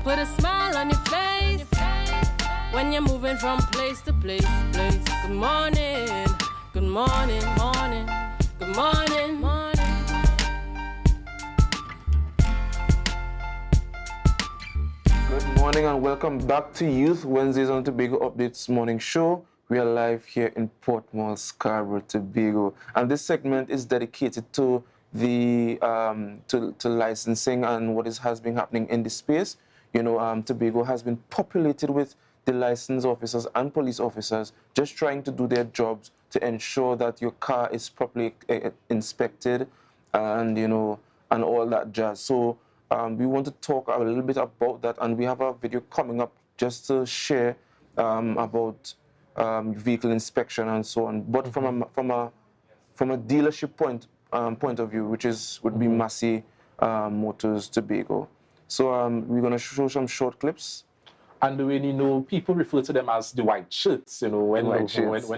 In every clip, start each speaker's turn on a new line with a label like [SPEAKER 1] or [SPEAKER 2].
[SPEAKER 1] put a smile on your face when you're moving from place to place. Good morning, good morning, morning, good morning, morning.
[SPEAKER 2] Good morning and welcome back to Youth Wednesdays on Tobago Updates morning show. We are live here in Portmore, Scarborough, Tobago, and this segment is dedicated to the to licensing and what has been happening in the space. You know, Tobago has been populated with the license officers and police officers just trying to do their jobs to ensure that your car is properly inspected and, you know, and all that jazz. So we want to talk a little bit about that, and we have a video coming up just to share about vehicle inspection and so on. But from a dealership point of view, which would be Massey Motors Tobago. So we're going to show some short clips.
[SPEAKER 3] And when, you know, people refer to them as the white shirts, you know, when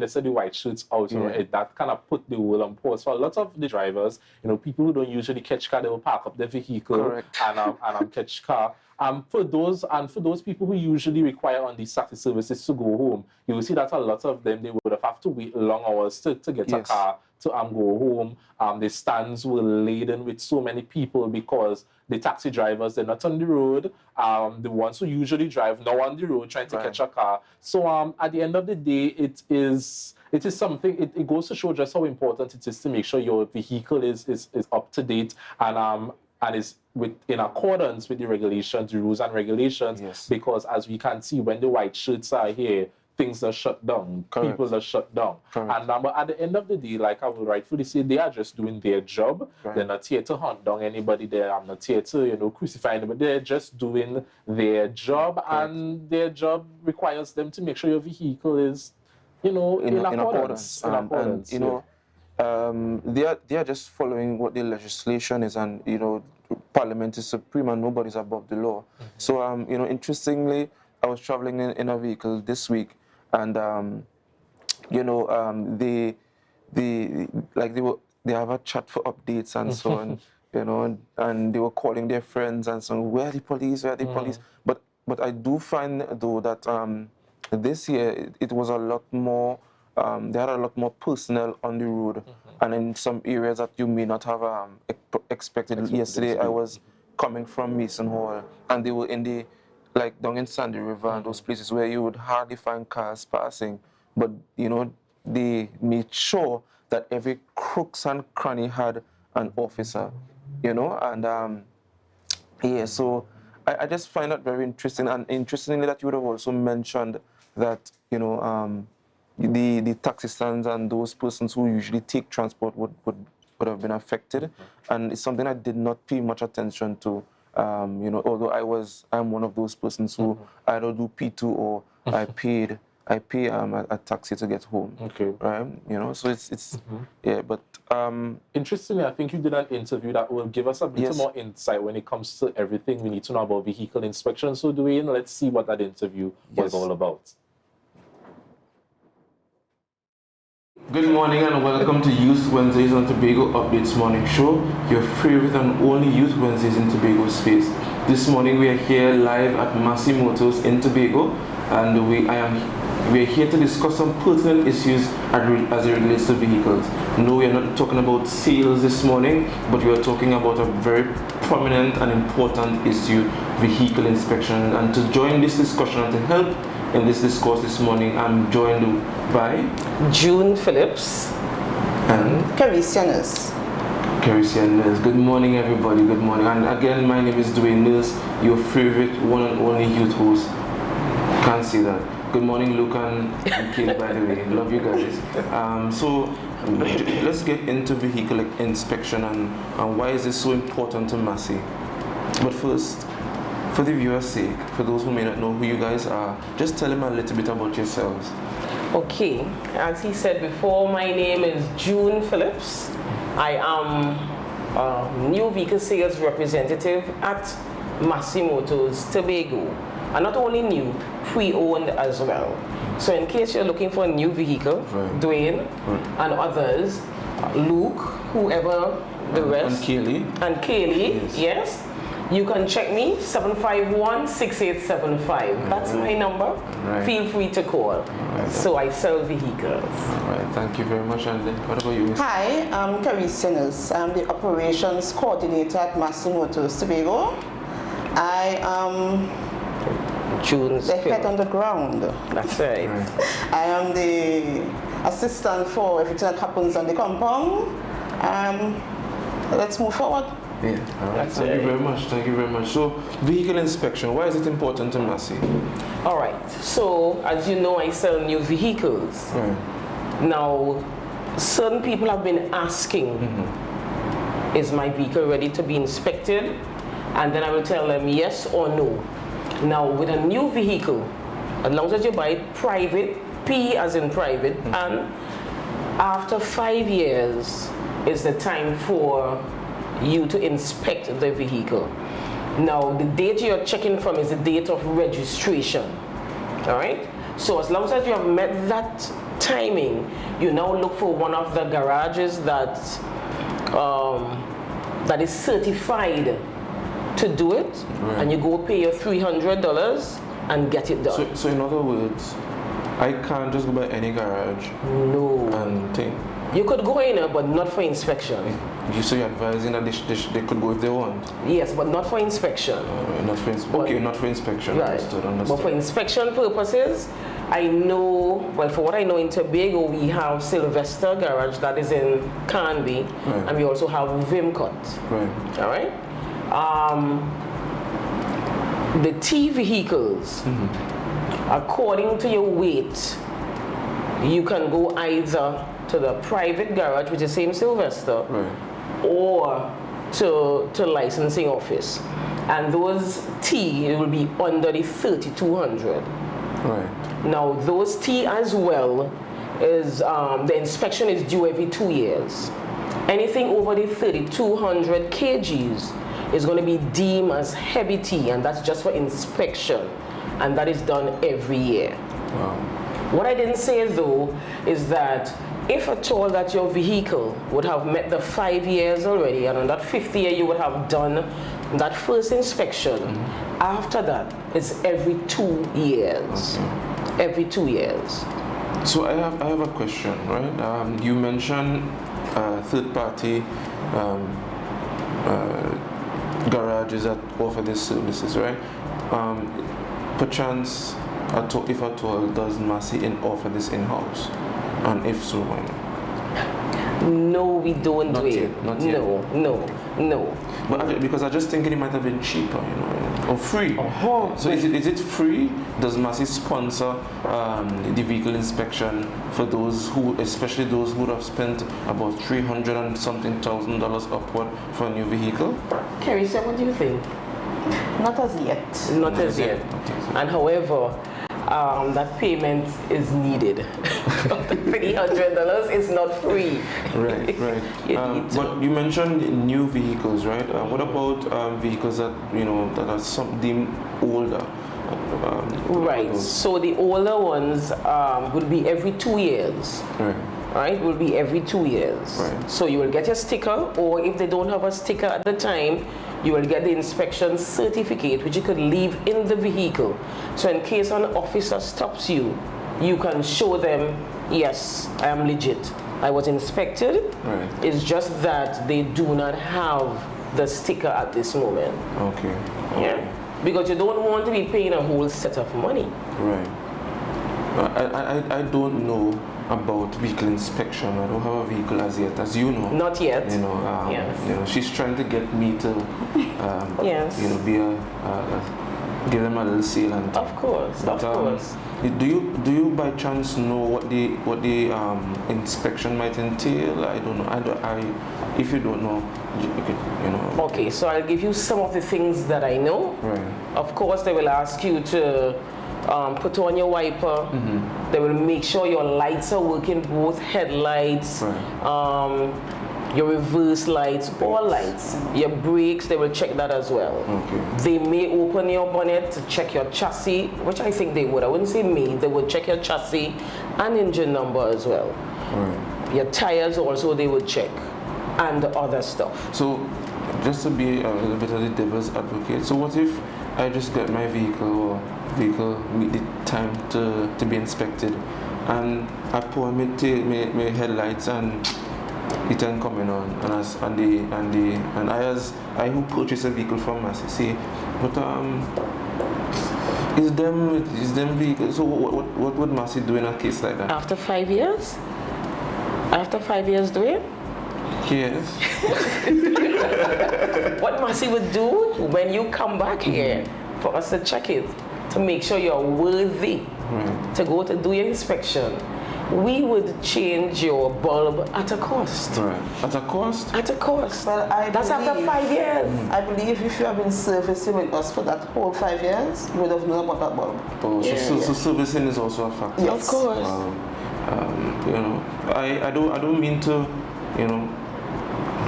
[SPEAKER 3] they say the white shirts out, you know, that kind of put the whole on pause. For a lot of the drivers, you know, people who don't usually catch car, they will park up their vehicle and catch car. For those people who usually require on these taxi services to go home, you will see that a lot of them, they would have to wait long hours to get a car to go home. The stands were laden with so many people because the taxi drivers, they're not on the road. The ones who usually drive now on the road trying to catch a car. So at the end of the day, it is something, it goes to show just how important it is to make sure your vehicle is up to date and is in accordance with the regulations, the rules and regulations. Yes. Because as we can see, when the white shirts are here, things are shut down. Correct. People are shut down. Correct. And but at the end of the day, like I will rightfully say, they are just doing their job. Right. They're not here to hunt down anybody. I'm not here to, you know, crucify anybody. They're just doing their job. Correct. And their job requires them to make sure your vehicle is, you know, in accordance.
[SPEAKER 2] And, you know, they are just following what the legislation is, and, you know, Parliament is supreme and nobody's above the law. So, you know, interestingly, I was traveling in a vehicle this week, and you know, they have a chat for updates and so on, you know, and they were calling their friends and saying, where are the police, where are the police? But I do find though that this year it was a lot more. They had a lot more personnel on the road, and in some areas that you may not have expected. Yesterday I was coming from Mason Hall, and they were in the, like down in Sandy River and those places where you would hardly find cars passing. But, you know, they made sure that every crooks and cranny had an officer, you know, and yeah, so I just find that very interesting. And interestingly that you would have also mentioned that, you know, the taxi stands and those persons who usually take transport would have been affected. And it's something I did not pay much attention to. You know, although I'm one of those persons who either do P2 or I pay a taxi to get home. Okay. Right? You know, so it's yeah, but
[SPEAKER 3] interestingly, I think you did an interview that will give us a bit more insight when it comes to everything we need to know about vehicle inspection. So Dwayne, let's see what that interview was all about.
[SPEAKER 2] Good morning and welcome to Youth Wednesdays on Tobago Updates morning show, your favorite and only Youth Wednesdays in Tobago space. This morning we are here live at Massey Motors in Tobago, and we are here to discuss some pertinent issues as it relates to vehicles. No, we are not talking about sales this morning, but we are talking about a very prominent and important issue, vehicle inspection. And to join this discussion and to help in this discourse this morning, I'm joined by
[SPEAKER 4] June Phillips
[SPEAKER 2] and
[SPEAKER 4] Kerecia Nurse.
[SPEAKER 2] Good morning, everybody. Good morning. And again, my name is Dwayne Nurse, your favorite one and only youth host. Can't see that. Good morning, Luke and Kate, by the way. Love you guys. So let's get into vehicle inspection and why is this so important to Massey. But first, for the viewer's sake, for those who may not know who you guys are, just tell them a little bit about yourselves.
[SPEAKER 4] Okay, as he said before, my name is June Phillips. I am a new vehicle sales representative at Massey Motors Tobago. And not only new, pre-owned as well. So in case you're looking for a new vehicle, Dwayne and others, Luke, whoever the rest.
[SPEAKER 2] And Kaylee.
[SPEAKER 4] And Kaylee, yes. You can check me, 751-6875. That's my number.
[SPEAKER 2] Right.
[SPEAKER 4] Feel free to call.
[SPEAKER 2] Right.
[SPEAKER 4] So I sell vehicles.
[SPEAKER 2] All right, thank you very much. And then what about you, Miss?
[SPEAKER 5] Hi, I'm Kerecia. I'm the operations coordinator at Massimoto's Tobago. I am
[SPEAKER 4] June's
[SPEAKER 5] the head on the ground.
[SPEAKER 4] That's right.
[SPEAKER 5] I am the assistant for everything that happens on the compound. Let's move forward.
[SPEAKER 2] Yeah, all right. Thank you very much. Thank you very much. So, vehicle inspection, why is it important to Massey?
[SPEAKER 4] All right. So, as you know, I sell new vehicles.
[SPEAKER 2] Right.
[SPEAKER 4] Now, certain people have been asking, is my vehicle ready to be inspected? And then I will tell them yes or no. Now, with a new vehicle, as long as you buy it private, P as in private, and after 5 years is the time for you to inspect the vehicle. Now, the date you're checking from is the date of registration. All right? So as long as you have met that timing, you now look for one of the garages that that is certified to do it,
[SPEAKER 2] Right.
[SPEAKER 4] and you go pay your $300 and get it done.
[SPEAKER 2] So in other words, I can't just go by any garage
[SPEAKER 4] No.
[SPEAKER 2] and think.
[SPEAKER 4] You could go in, but not for inspection.
[SPEAKER 2] So you're advising that they could go if they want?
[SPEAKER 4] Yes, but not for inspection.
[SPEAKER 2] Not for okay, not for inspection.
[SPEAKER 4] Right.
[SPEAKER 2] Understood.
[SPEAKER 4] But for inspection purposes, I know, well, for what I know in Tobago, we have Sylvester Garage that is in Canby,
[SPEAKER 2] Right.
[SPEAKER 4] and we also have Vimcut.
[SPEAKER 2] Right.
[SPEAKER 4] All right? The T vehicles, according to your weight, you can go either to the private garage, which is same Sylvester,
[SPEAKER 2] Right.
[SPEAKER 4] or to licensing office. And those T, it will be under the 3,200.
[SPEAKER 2] Right.
[SPEAKER 4] Now, those T as well is, the inspection is due every 2 years. Anything over the 3,200 kgs is going to be deemed as heavy T, and that's just for inspection. And that is done every year.
[SPEAKER 2] Wow.
[SPEAKER 4] What I didn't say though is that if at all that your vehicle would have met the 5 years already, and on that 5th year you would have done that first inspection, after that it's every 2 years.
[SPEAKER 2] Okay.
[SPEAKER 4] Every 2 years.
[SPEAKER 2] So I have a question, right? You mentioned third-party garages that offer these services, right? Perchance, if at all, does Massey offer this in-house? And if so, why not?
[SPEAKER 4] No, we don't
[SPEAKER 2] Not
[SPEAKER 4] do it.
[SPEAKER 2] yet, not yet.
[SPEAKER 4] No.
[SPEAKER 2] But because I just thinking it might have been cheaper, or free.
[SPEAKER 4] Uh-huh.
[SPEAKER 2] So is it free? Does Massey sponsor the vehicle inspection for those who, especially those who have spent about $300 and something thousand upward for a new vehicle?
[SPEAKER 4] Kerecia, what do you think?
[SPEAKER 5] Not as yet.
[SPEAKER 4] Not as yet. And however, that payment is needed. $300 is not free.
[SPEAKER 2] Right.
[SPEAKER 4] You need to.
[SPEAKER 2] But you mentioned new vehicles, right? What about vehicles that that are deemed older?
[SPEAKER 4] Right. So the older ones will be every 2 years.
[SPEAKER 2] Right.
[SPEAKER 4] Right, will be every 2 years.
[SPEAKER 2] Right.
[SPEAKER 4] So you will get your sticker, or if they don't have a sticker at the time, you will get the inspection certificate, which you could leave in the vehicle. So in case an officer stops you, you can show them, yes, I am legit. I was inspected.
[SPEAKER 2] Right.
[SPEAKER 4] It's just that they do not have the sticker at this moment.
[SPEAKER 2] Okay.
[SPEAKER 4] Yeah. Because you don't want to be paying a whole set of money.
[SPEAKER 2] Right. I don't know about vehicle inspection. I don't have a vehicle as yet, as you know.
[SPEAKER 4] Not yet.
[SPEAKER 2] Yes. She's trying to get me to,
[SPEAKER 4] Yes.
[SPEAKER 2] be give them a little seal and.
[SPEAKER 4] Of course.
[SPEAKER 2] But,
[SPEAKER 4] of course.
[SPEAKER 2] Do you by chance know what the inspection might entail? I don't know. If you don't know, you could.
[SPEAKER 4] Okay, so I'll give you some of the things that I know.
[SPEAKER 2] Right.
[SPEAKER 4] Of course, they will ask you to put on your wiper. They will make sure your lights are working, both headlights,
[SPEAKER 2] Right.
[SPEAKER 4] your reverse lights, all lights. Your brakes, they will check that as well.
[SPEAKER 2] Okay.
[SPEAKER 4] They may open your bonnet to check your chassis, which I think they would. I wouldn't say may. They would check your chassis and engine number as well.
[SPEAKER 2] Right.
[SPEAKER 4] Your tires also they would check, and other stuff.
[SPEAKER 2] So just to be a little bit of the devil's advocate, so what if I just get my vehicle with the time to be inspected, and I pour my headlights and it ain't coming on, and I who purchase a vehicle from Massey, see, but is them vehicles. So what would Massey do in a case like that?
[SPEAKER 4] After 5 years? After 5 years doing?
[SPEAKER 2] Yes.
[SPEAKER 4] What Massey would do when you come back here for us to check it, to make sure you're worthy to go to do your inspection, we would change your bulb at a cost.
[SPEAKER 2] Right. At a cost?
[SPEAKER 4] At a cost.
[SPEAKER 5] Well,
[SPEAKER 4] That's after 5 years.
[SPEAKER 5] I believe if you have been servicing with us for that whole 5 years, you would have known about that bulb.
[SPEAKER 2] Oh, so servicing is also a factor.
[SPEAKER 5] Yes.
[SPEAKER 4] Of course.
[SPEAKER 2] You know, I don't mean to, you know,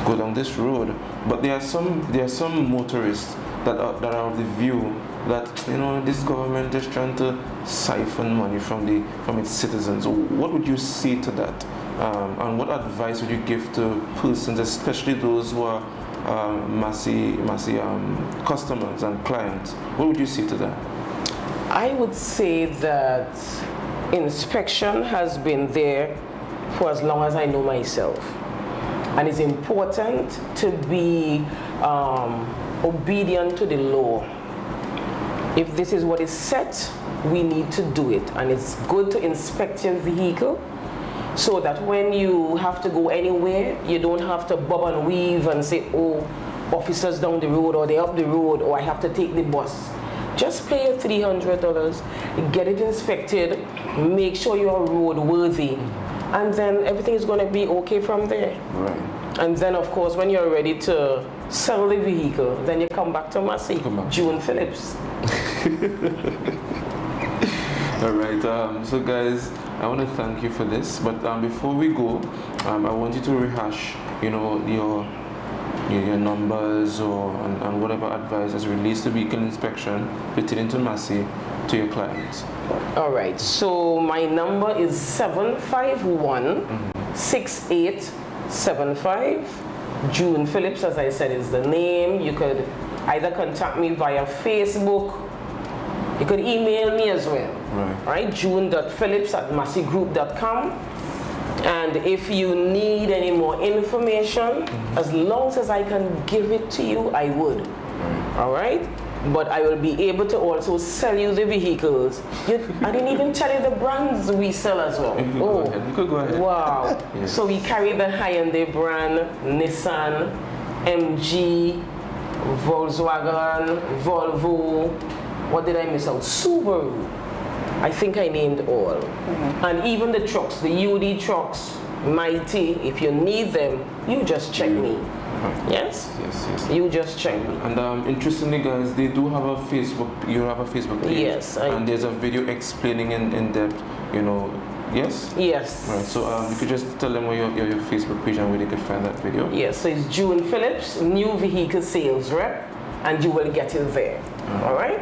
[SPEAKER 2] go down this road, but there are some motorists that are of the view that, you know, this government is trying to siphon money from its citizens. What would you say to that? And what advice would you give to persons, especially those who are Massey customers and clients? What would you say to that?
[SPEAKER 4] I would say that inspection has been there for as long as I know myself. And it's important to be obedient to the law. If this is what is set, we need to do it. And it's good to inspect your vehicle so that when you have to go anywhere, you don't have to bob and weave and say, oh, officers down the road, or they're up the road, or I have to take the bus. Just pay your $300, get it inspected, make sure you're roadworthy, and then everything is going to be okay from there.
[SPEAKER 2] Right.
[SPEAKER 4] And then, of course, when you're ready to sell the vehicle, then you come back to Massey, June Phillips.
[SPEAKER 2] All right. So, guys, I want to thank you for this. But before we go, I want you to rehash, you know, your numbers and whatever advice as it relates to vehicle inspection pertaining to Massey to your clients.
[SPEAKER 4] All right. So my number is 751-6875. June Phillips, as I said, is the name. You could either contact me via Facebook. You could email me as well. Right? June.phillips@masseygroup.com. And if you need any more information, as long as I can give it to you, I would. All right? But I will be able to also sell you the vehicles. I didn't even tell you the brands we sell as well.
[SPEAKER 2] You could go ahead.
[SPEAKER 4] Wow.
[SPEAKER 2] Yes.
[SPEAKER 4] So we carry the Hyundai brand, Nissan, MG, Volkswagen, Volvo. What did I miss out? Subaru. I think I named all. And even the trucks, the UD trucks, Mighty, if you need them, you just check me. Yes?
[SPEAKER 2] Yes.
[SPEAKER 4] You just check me.
[SPEAKER 2] And interestingly, guys, they do have a Facebook. You have a Facebook page.
[SPEAKER 4] Yes.
[SPEAKER 2] And there's a video explaining in depth, you know. Yes?
[SPEAKER 4] Yes.
[SPEAKER 2] Right. So you could just tell them where your Facebook page and where they could find that video.
[SPEAKER 4] Yes. So it's June Phillips, new vehicle sales rep, and you will get it there. All right?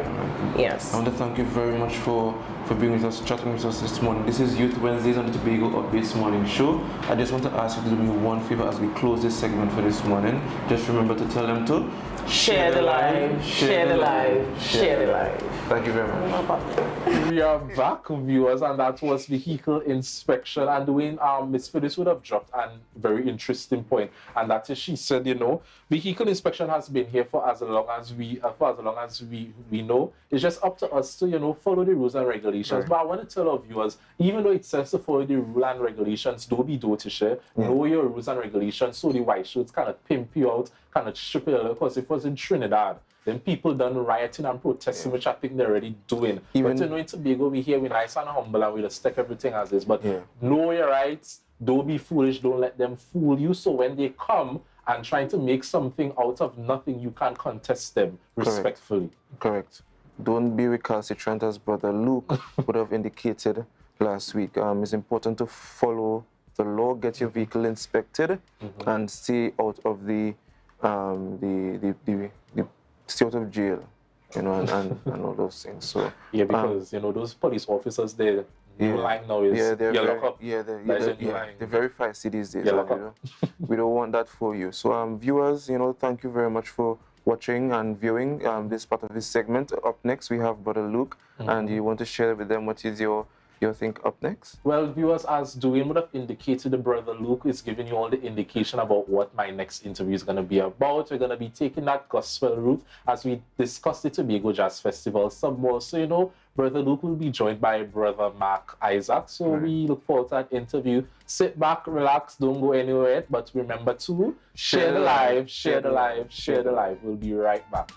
[SPEAKER 4] Yes.
[SPEAKER 2] I want to thank you very much for being with us, chatting with us this morning. This is Youth Wednesdays on the Tobago Updates Morning Show. I just want to ask you to do me one favor as we close this segment for this morning. Just remember to tell them to
[SPEAKER 4] share the live, share the live, share the live.
[SPEAKER 2] Thank you very much.
[SPEAKER 3] We are back, viewers, and that was vehicle inspection. And doing Miss Phyllis would have dropped a very interesting point, and that is, she said, you know, vehicle inspection has been here for as long as we know. It's just up to us to, you know, follow the rules and regulations. Right. But I want to tell our viewers, even though it says to follow the rules and regulations, don't be dirty share. Know your rules and regulations, so the white shirts kind of pimp you out, kind of strip you a little. Because if it was in Trinidad, then people done rioting and protesting, which I think they're already doing. But you know, in Tobago, we here, we're nice and humble, and we just take everything as is. But know your rights, don't be foolish, don't let them fool you. So when they come and trying to make something out of nothing, you can contest them respectfully.
[SPEAKER 2] Correct. Don't be recalcitrant, as Brother Luke would have indicated last week. It's important to follow the law, get your vehicle inspected, and stay out of stay out of jail, you know, and all those things. So
[SPEAKER 3] yeah, because you know, those police officers, they're New line now is
[SPEAKER 2] they're
[SPEAKER 3] you
[SPEAKER 2] very,
[SPEAKER 3] lock up.
[SPEAKER 2] they're very feisty these days.
[SPEAKER 3] You
[SPEAKER 2] And,
[SPEAKER 3] lock
[SPEAKER 2] you
[SPEAKER 3] up.
[SPEAKER 2] know, we don't want that for you. So viewers, you know, thank you very much for watching and viewing this part of this segment. Up next, we have Brother Luke, and you want to share with them what is your think up next?
[SPEAKER 3] Well, viewers, as Dwayne would have indicated, the Brother Luke is giving you all the indication about what my next interview is going to be about. We're going to be taking that gospel route as we discuss the Tobago Jazz Festival some more. So, you know, Brother Luke will be joined by Brother Mark Isaac. So we look forward to that interview. Sit back, relax, don't go anywhere. But remember to share the live, share the live, share the live. We'll be right back.